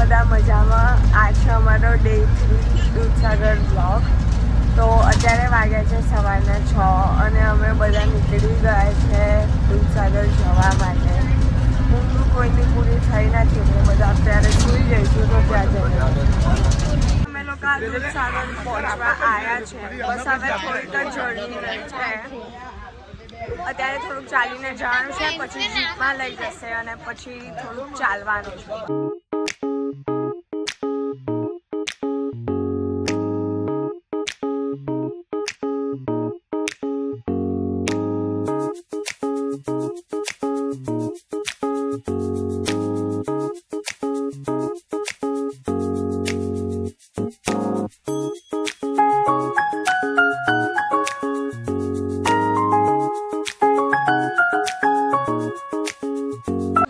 બધા મજામાં. આ છે અમારો ડે 3 દૂધસાગર બ્લોગ. તો અત્યારે વાગ્યા છે સવારના 6 અને અમે બધા નીકળી ગયા છે દૂધસાગર જવા માટે. ઊંઘ કોઈની પૂરી થઈ નથી એટલે બધા અત્યારે સૂઈ જઈશું તો ત્યાં જઈએ. અમે લોકો દૂધસાગર પહોંચવા આવ્યા છે. બસ હવે થોડીક જ જર્ની રહી છે. અત્યારે થોડુંક ચાલીને જવાનું છે, પછી જીપમાં લઈ જશે અને પછી થોડુંક ચાલવાનું છે.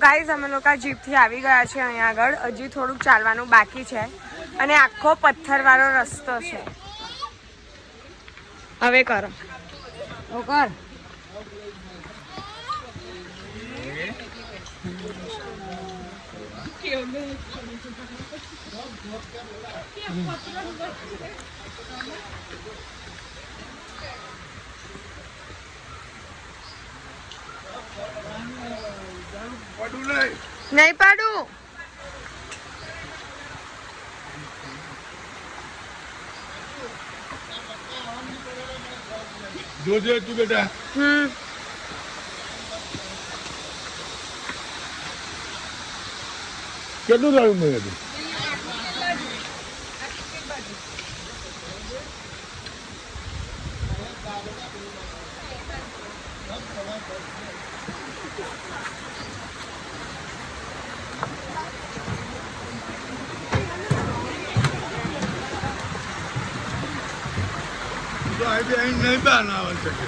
ગાઈઝ અમે લોકો જીપથી આવી ગયા છે. અહીંયા આગળ હજી થોડુંક ચાલવાનું બાકી છે અને આખો પથ્થરવાળો રસ્તો છે. હવે કરો કર. નહીં પાડું. જોજે તું બેટા. કેટલું લાવ્યું મેં હતું? તો અહીં નહીં બહાર ના આવી શકે.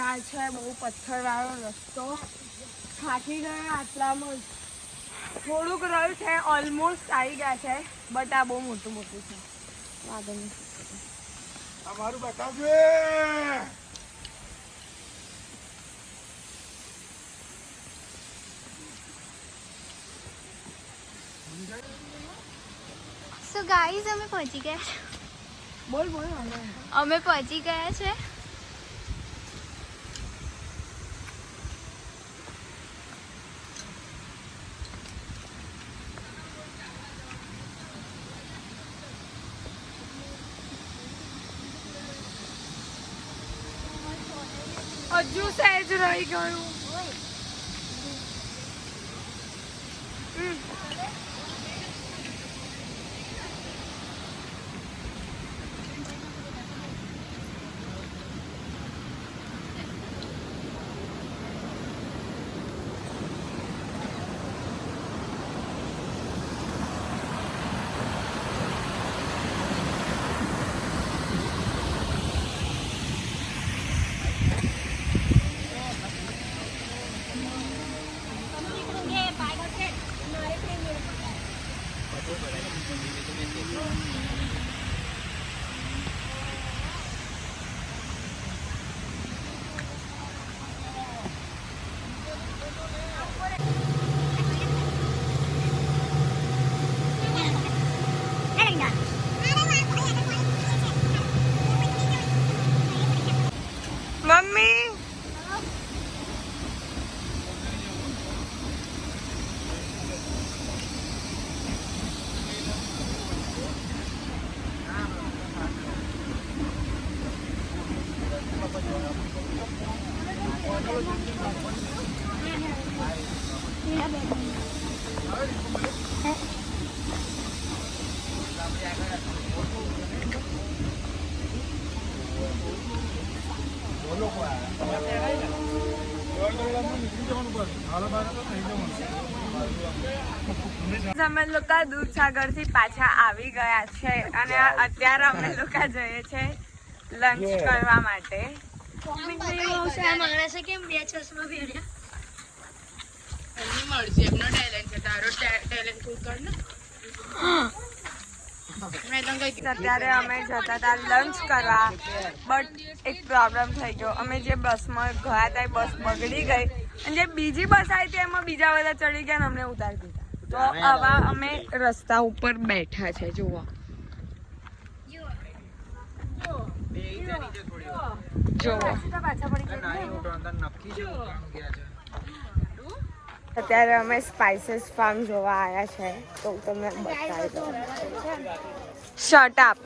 આ છે બહુ પથ્થરવાળો રસ્તો. થાકી ગયા આટલામાં જ. થોડુંક રહ્યું છે, ઓલમોસ્ટ આવી ગયા છે, બટ આ બહુ મોટું મોટું છે. મારું બતાવજે. સો ગાઈઝ અમે પહોંચી ગયા છે. બોલ બોલ. અમે પહોંચી ગયા છે. હજુ સહેજ રહી ગયું. મમ્મી અમે લોકો દૂધસાગર થી પાછા આવી ગયા છે અને અત્યારે અમે લોકો જઈએ છે લંચ કરવા માટે. માણસે કેમ બે ચશ્મા પહેર્યા? એમની મરજી, એમનો ટેલેન્ટ છે. તારો ટેલેન્ટ તું કર ને. અત્યારે અમે જતા હતા લંચ કરવા, બટ એક પ્રોબ્લેમ થઈ ગયો. અમે જે બસમાં ગયા હતા એ બસ બગડી ગઈ અને જે બીજી બસ આવી હતી એમાં બીજા બધા ચડી ગયા અને અમને ઉતારી દીધા. તો આવા અમે રસ્તા ઉપર બેઠા છે. જુઓ અત્યારે અમે સ્પાઇસીસ ફાર્મ જોવા આવ્યા છે તો હું તમને બતાવી દઉં. Shut up.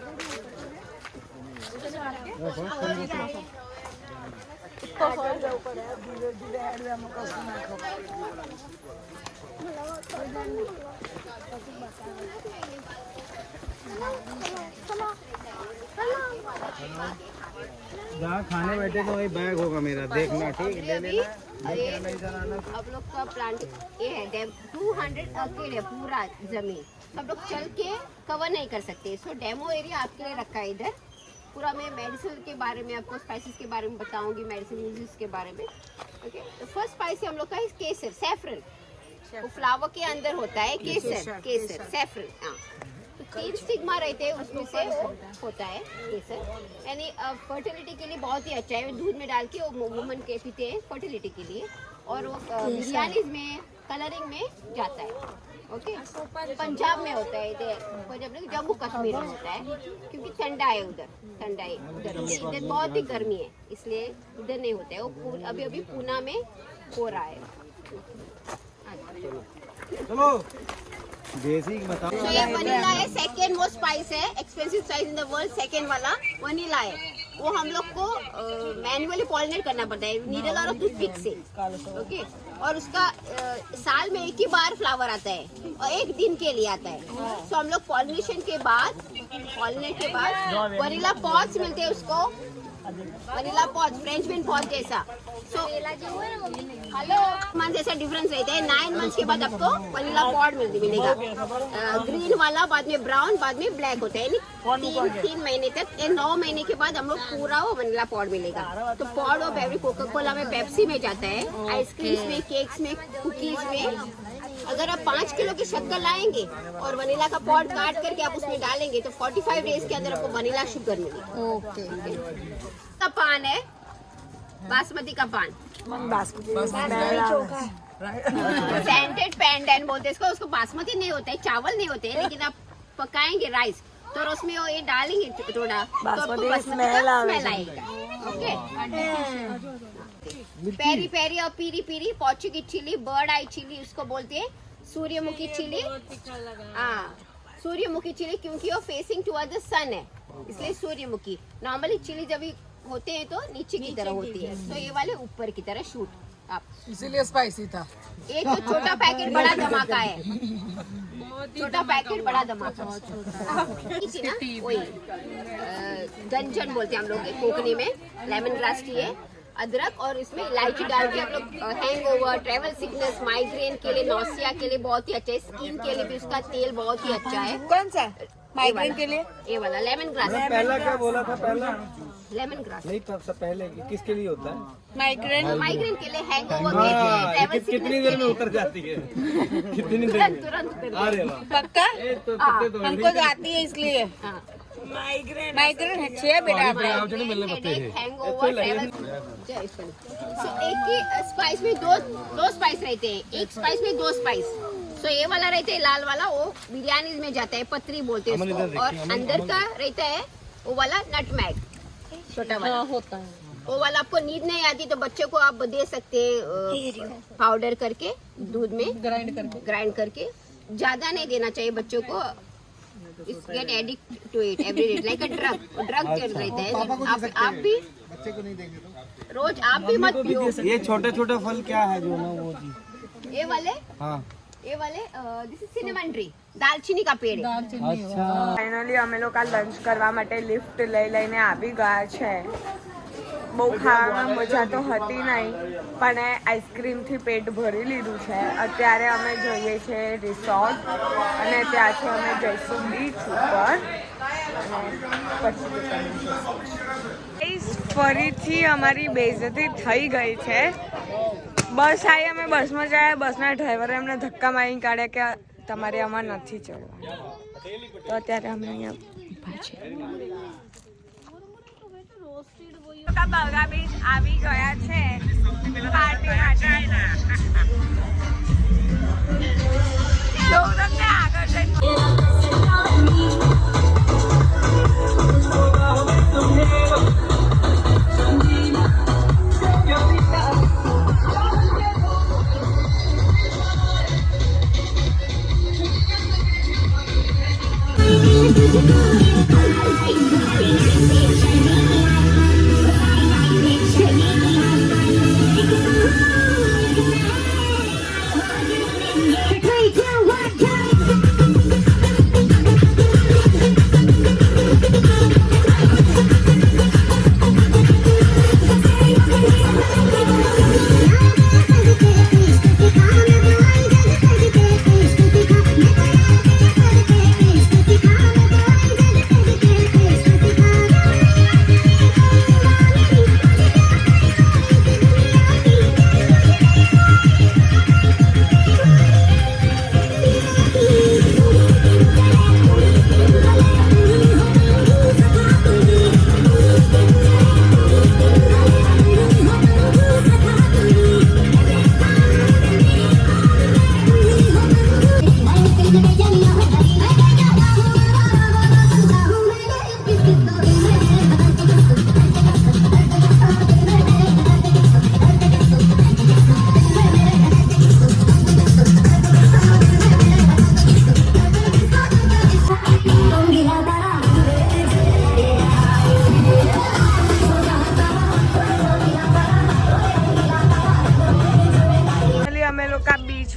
जहाँ खाने बैठे तो वही बैग होगा मेरा, देखना ठीक, ले लेना। अब लोग का प्लांट ये है 200 अकेले पूरा जमीन सब लोग चल के कवर नहीं कर सकते, सो डेमो एरिया आपके लिए रखा है इधर. पूरा मैं मेडिसिन के बारे में आपको स्पाइसेस के बारे में बताऊंगी, मेडिसिन यूजेस के बारे में. ओके, तो फर्स्ट स्पाइस हम लोग का है केसर, सैफरन. वो फ्लावर के अंदर होता है केसर, केसर सैफरन. हाँ, तो 3 स्टिग्मा रहते हैं उसमें से वो होता है केसर. यानी फर्टिलिटी के लिए बहुत ही अच्छा है. दूध में डाल के वो वुमन के पीते हैं फर्टिलिटी के लिए, और वो बिरयानी में कलरिंग में जाता है. ओके, पंजाब में होता है इधर, पंजाब में जम्मू कश्मीर में होता है क्योंकि ठंडा है उधर, ठंडा है उधर. इधर बहुत ही गर्मी है इसलिए इधर नहीं होता है. वो अभी अभी पूना में हो रहा है. चलो बेसिक बताओ. तो ये वनीला है, सेकेंड मोस्ट स्पाइस है, expensive spice in the world. Second वाला वनीला है, वो हम लोग को मैन्युअली पॉलिनेट करना पड़ता है नीडल और टूथपिक से. ओके, और उसका साल में एक ही बार फ्लावर आता है और 1 दिन के लिए आता है. सो हम लोग पॉलिनेशन के बाद वनीला पॉट्स मिलते हैं उसको, vanilla pots, French bean pot जैसा. सो हेलो मंथ जैसा डिफरेंस रहता है. 9 मंथ्स के बाद आपको वनीला पॉट मिलेगा. ग्रीन वाला, बाद में ब्राउन, बाद में ब्लैक होता है. 3 महीने तक, 9 महीने के बाद हम लोग पूरा वो वनीला पॉट मिलेगा. तो पॉट और बेवरी कोका कोला में, पेप्सी में जाता है, आइसक्रीम्स में, केक्स में, कुकीज में. अगर आप 5 किलो की शक्कर लाएंगे और वनीला का पॉट काट करके आप उसमें डालेंगे तो 45 डेज के अंदर आपको वनीला शुगर मिलेगी. ओके, का पान है बासमती का पान, सैंडेड पैंडन बोलते हैं इसको. उसको बासमती नहीं होता है, चावल नहीं होते हैं, लेकिन आप पकाएंगे राइस तो उसमें वो ये डालेंगे थोड़ा तो आपको बासमती का स्मेल आएगा. ओके, पेरी पेरी और पीरी पीरी, पोर्चुगीज चिली, बर्ड आई चिली उसको बोलते हैं, सूर्यमुखी चिली. हाँ, सूर्यमुखी चिली क्योंकि वो फेसिंग टुवर्ड द सन है इसलिए सूर्यमुखी. नॉर्मली चिली जब होते हैं तो नीचे की तरह होती है, तो ये वाले ऊपर की तरह शूट आप, इसीलिए स्पाइसी था. एक तो छोटा पैकेट बड़ा धमाका है, छोटा पैकेट बड़ा धमाका. इसी ना वही गंजन बोलते हैं हम लोग कोकनी में. लेमन ग्रास टी है, अदरक और इसमें इलायची डाल के हम लोग हैंगओवर, ट्रेवल सिकनेस, माइग्रेन के लिए, नौसिया के लिए बहुत ही अच्छा है. स्किन के लिए भी उसका तेल बहुत ही अच्छा है. कौन सा माइग्रेन के लिए? ये वाला लेमन ग्रास. पहला क्या बोला था? पहला लेमन ग्रास नहीं, सबसे पहले किसके लिए होता है? माइग्रेन के लिए, हैंगओवर के लिए, ट्रेवल कितनी देर में उतर जाती है? कितनी देर में? तुरंत अरे वाह, पक्का हमको आती है इसलिए. माइग्रेन अच्छी है बेटा. Hangover, travel. सो एक ही स्पाइस में दो स्पाइस रहते हैं, एक स्पाइस में 2 स्पाइस. सो ये वाला रहता है लाल वाला, वो बिरयानी में जाता है, पत्री बोलते हैं उसको. और अंदर का रहता है वो वाला नटमैग, छोटा वाला होता है. वो वाला आपको नींद नहीं आती तो बच्चे को आप दे सकते हैं पाउडर करके दूध में ग्राइंड करके. ज्यादा नहीं देना चाहिए बच्चों को. Get addict to it every day like a drug रहता है. आप भी बच्चे को नहीं देंगे रोज, आप भी मत पियो. ये छोटे छोटे फल क्या है जो ना वो जी? ये वाले, हाँ, ये वाले दिस इज सिनेमन ट्री, दालचीनी का पेड़ है. ફાઇનલી અમે લોકો લંચ કરવા માટે લિફ્ટ લઈને આવી ગયા છે. બહુ ખાવામાં મજા તો હતી નહીં, પણ આઈસ્ક્રીમથી પેટ ભરી લીધું છે. અત્યારે અમે જઈએ છીએ રિસોર્ટ અને ત્યાંથી અમે જઈશું બીચ ઉપર અને પછી ફરીથી અમારી બેઇઝ્તી થઈ ગઈ છે. બસ આવી, અમે બસમાં જાય, બસના ડ્રાઈવરે અમને ધક્કા મારી કાઢે કે તમારે આમાં નથી ચડવાનું. તો અત્યારે અમે અહીંયા ઊભા છે. બગા બીચ આવી ગયા છે પાર્ટી માટે. તો તમને આગળ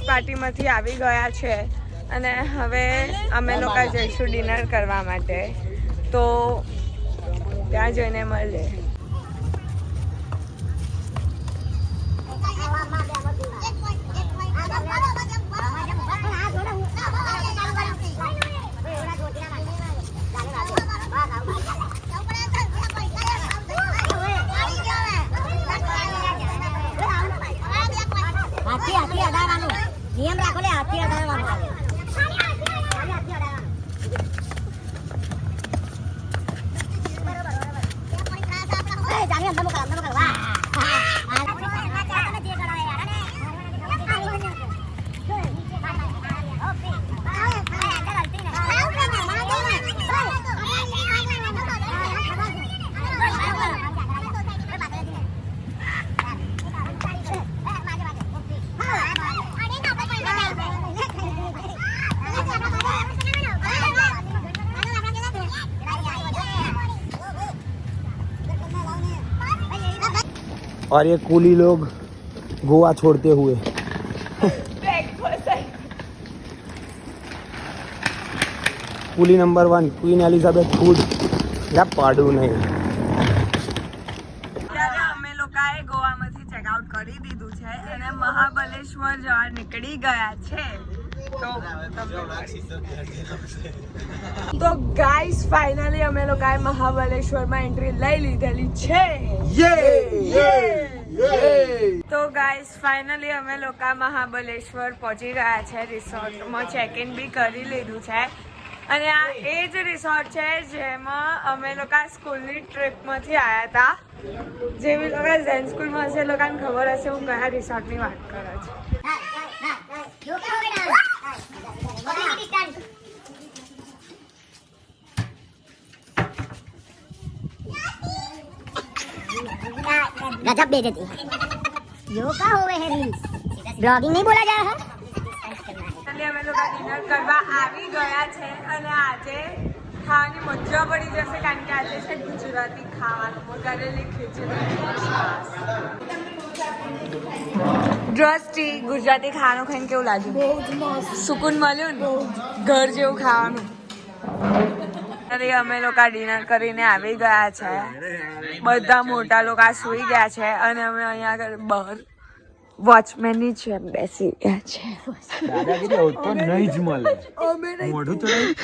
પાર્ટીમાંથી આવી ગયા છે અને હવે અમે લોકો જઈશું ડિનર કરવા માટે. તો ત્યાં જઈને મળીએ. નિયમ રાખો લે, હાથી અડાવવાનું. और ये कूली लोग गोवा छोड़ते हुए coolie number 1 queen Elizabeth food या पाडू नहीं. ત્યારે અમે લોકોએ ગોવામાંથી ચેકઆઉટ કરી દીધું છે અને મહાબલેશ્વર જવા નીકળી ગયા છે. તો ગાઈસ ફાઇનલી અમે લોકોએ મહાબલેશ્વરમાં એન્ટ્રી લઈ લીધેલી છે. તો ગાઈસ ફાઇનલી અમે લોકો મહાબલેશ્વર પહોંચી ગયા છે. રિસોર્ટમાં ચેક ઇન બી કરી લીધું છે અને આ એ જ રિસોર્ટ છે જેમાં અમે લોકો સ્કૂલની ટ્રીપમાંથી આવ્યા હતા. જેવી લોકો ઝેન સ્કૂલમાં હશે, લોકોને ખબર હશે હું કયા રિસોર્ટની વાત કરું છું. गजब बेइज्जती यो का होवे है रील्स ब्लॉगिंग नहीं बोला जा रहा है. અમે લોકો ડિનર કરવા આવી ગયા છે અને આજે ખાવાની મજા પડી જશે કારણ કે આજે છે ગુજરાતી ખાવાનું. વઘારેલી ખીચડી, દ્રષ્ટિ ગુજરાતી ખાવાનું ખાઈને કેવું લાગ્યું? બહુ જ મસ્ત, સુકૂન મળ્યું ને, ઘર જેવું ખાવાનું. અરે અમે લોકો ડિનર કરીને આવી ગયા છે. બધા મોટા લોકો સૂઈ ગયા છે અને અમે અહીંયા આગળ બહાર વોચમેનની જેમ બેસી ગયા છે. દાદાગીરી તો નહીં જ મળે. મોઢું ચડાવી